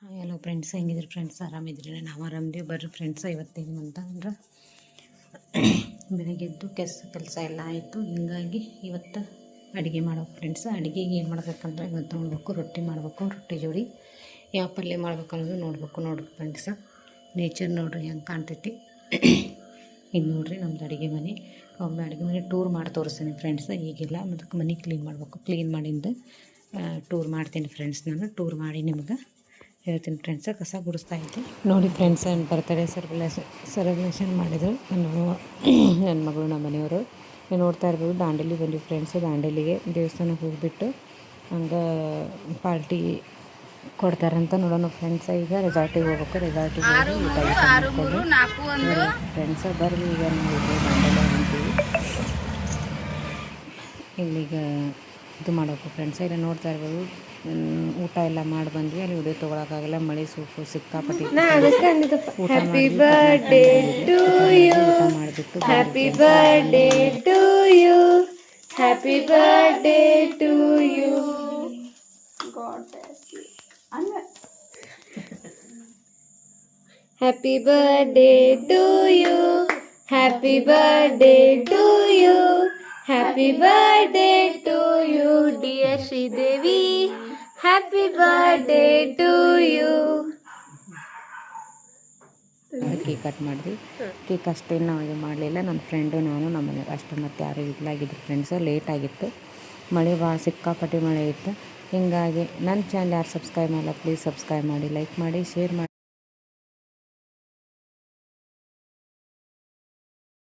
Hi hello friends, ಹೆಂಗಿದ್ರು friends? ಆರಾಮಿದ್ರಿ? ನಾವು ಆರಾಮಿದ್ದೀವಿ. ಬರ್ರಿ ಫ್ರೆಂಡ್ಸ್, ಇವತ್ತೇನು ಅಂತಂದ್ರೆ ಬೆಳಗ್ಗೆ ಎದ್ದು ಕೆಲಸ ಎಲ್ಲ ಆಯಿತು. ಹೀಗಾಗಿ ಇವತ್ತು ಅಡುಗೆ ಮಾಡ್ಬೇಕು ಫ್ರೆಂಡ್ಸ್. ಅಡುಗೆಗೆ ಏನು ಮಾಡ್ಬೇಕಂದ್ರೆ ಇವತ್ತು ನೋಡ್ಬೇಕು, ರೊಟ್ಟಿ ಮಾಡಬೇಕು. ರೊಟ್ಟಿ ಜೋಡಿ ಯಾವ ಪಲ್ಯ ಮಾಡ್ಬೇಕು ಅನ್ನೋದು ನೋಡ್ಬೇಕು ಫ್ರೆಂಡ್ಸ್. ನೇಚರ್ ನೋಡ್ರಿ ಹೆಂಗೆ ಕಾಣ್ತೈತಿ. ಇದು ನೋಡ್ರಿ ನಮ್ದು ಅಡುಗೆ ಮನೆ. ಒಮ್ಮೆ ಅಡುಗೆ ಮನೆ ಟೂರ್ ಮಾಡಿ ತೋರಿಸ್ತೀನಿ ಫ್ರೆಂಡ್ಸ್. ಈಗಿಲ್ಲ, ಮತ್ತು ಮನೆ ಕ್ಲೀನ್ ಮಾಡಬೇಕು. ಕ್ಲೀನ್ ಮಾಡಿಂದ ಟೂರ್ ಮಾಡ್ತೀನಿ ಫ್ರೆಂಡ್ಸ್. ನಾನು ಟೂರ್ ಮಾಡಿ ನಿಮ್ಗೆ ಹೇಳ್ತೀನಿ ಫ್ರೆಂಡ್ಸ. ಕಸ ಗುಡಿಸ್ತಾ ಇದ್ದೆ ನೋಡಿ ಫ್ರೆಂಡ್ಸ್. ನನ್ನ ಬರ್ತಡೇ ಸೆಲೆಬ್ರೇಷನ್ ಮಾಡಿದರು ನನ್ನ ಮಗಳು, ನಮ್ಮ ಮನೆಯವರು. ನೀವು ನೋಡ್ತಾ ಇರ್ಬೋದು, ದಾಂಡೇಲಿ ಬಂದ್ವಿ ಫ್ರೆಂಡ್ಸ್. ದಾಂಡೇಲಿಗೆ ದೇವಸ್ಥಾನಕ್ಕೆ ಹೋಗಿಬಿಟ್ಟು ಹಂಗೆ ಪಾರ್ಟಿ ಕೊಡ್ತಾರಂತ ನೋಡೋಣ ಫ್ರೆಂಡ್ಸ. ಈಗ ರೆಸಾರ್ಟಿಗೆ ಹೋಗ್ಬೇಕು. ರೆಸಾರ್ಟಿಗೆ ಹೋಗಿ ಫ್ರೆಂಡ್ಸ ಬರ್ರಿ. ಈಗ ನಾವು ದಾಂಡೇಲಿ ಅಂತೀವಿ ಇಲ್ಲಿಗ ಇದು ಮಾಡಬೇಕು ಫ್ರೆಂಡ್ಸ. ಇಲ್ಲ ನೋಡ್ತಾ ಇರ್ಬೋದು, ಊಟ ಎಲ್ಲ ಮಾಡಿ ಬಂದ್ವಿ. ಅಲ್ಲಿ ವಿಡಿಯೋ ತೊಗೊಳಕ್ಕಾಗಲ್ಲ, ಮಳೆ ಸೂಪು ಸಿಕ್ಕಾಪಟ್ಟಿ. Happy birthday to you, happy birthday to you, happy birthday to you. Happy birthday to you, happy birthday to you, happy birthday to you dear Sridevi. Happy birthday to you. Cake cut ಮಾಡಿದ್ವಿ. Cake ಅಷ್ಟೇನು ನಾವು ಇದು ಮಾಡಲಿಲ್ಲ. ನನ್ನ friend, ನಾನು, ನಮ್ಮ ಮನೆಯವ್ರು ಅಷ್ಟೇ. ಮತ್ತು ಯಾರು ಇಲ್ಲಾಗಿದ್ರು ಫ್ರೆಂಡ್ಸು. ಲೇಟ್ ಆಗಿತ್ತು, ಮಳೆ ಭಾಳ ಸಿಕ್ಕಾಪಟ್ಟೆ ಮಳೆ ಇತ್ತು. ಹೀಗಾಗಿ ನನ್ನ ಚಾನಲ್ ಯಾರು ಸಬ್ಸ್ಕ್ರೈಬ್ ಮಾಡಲ್ಲ, ಪ್ಲೀಸ್ ಸಬ್ಸ್ಕ್ರೈಬ್ ಮಾಡಿ, ಲೈಕ್ ಮಾಡಿ, ಶೇರ್ ಮಾಡಿ.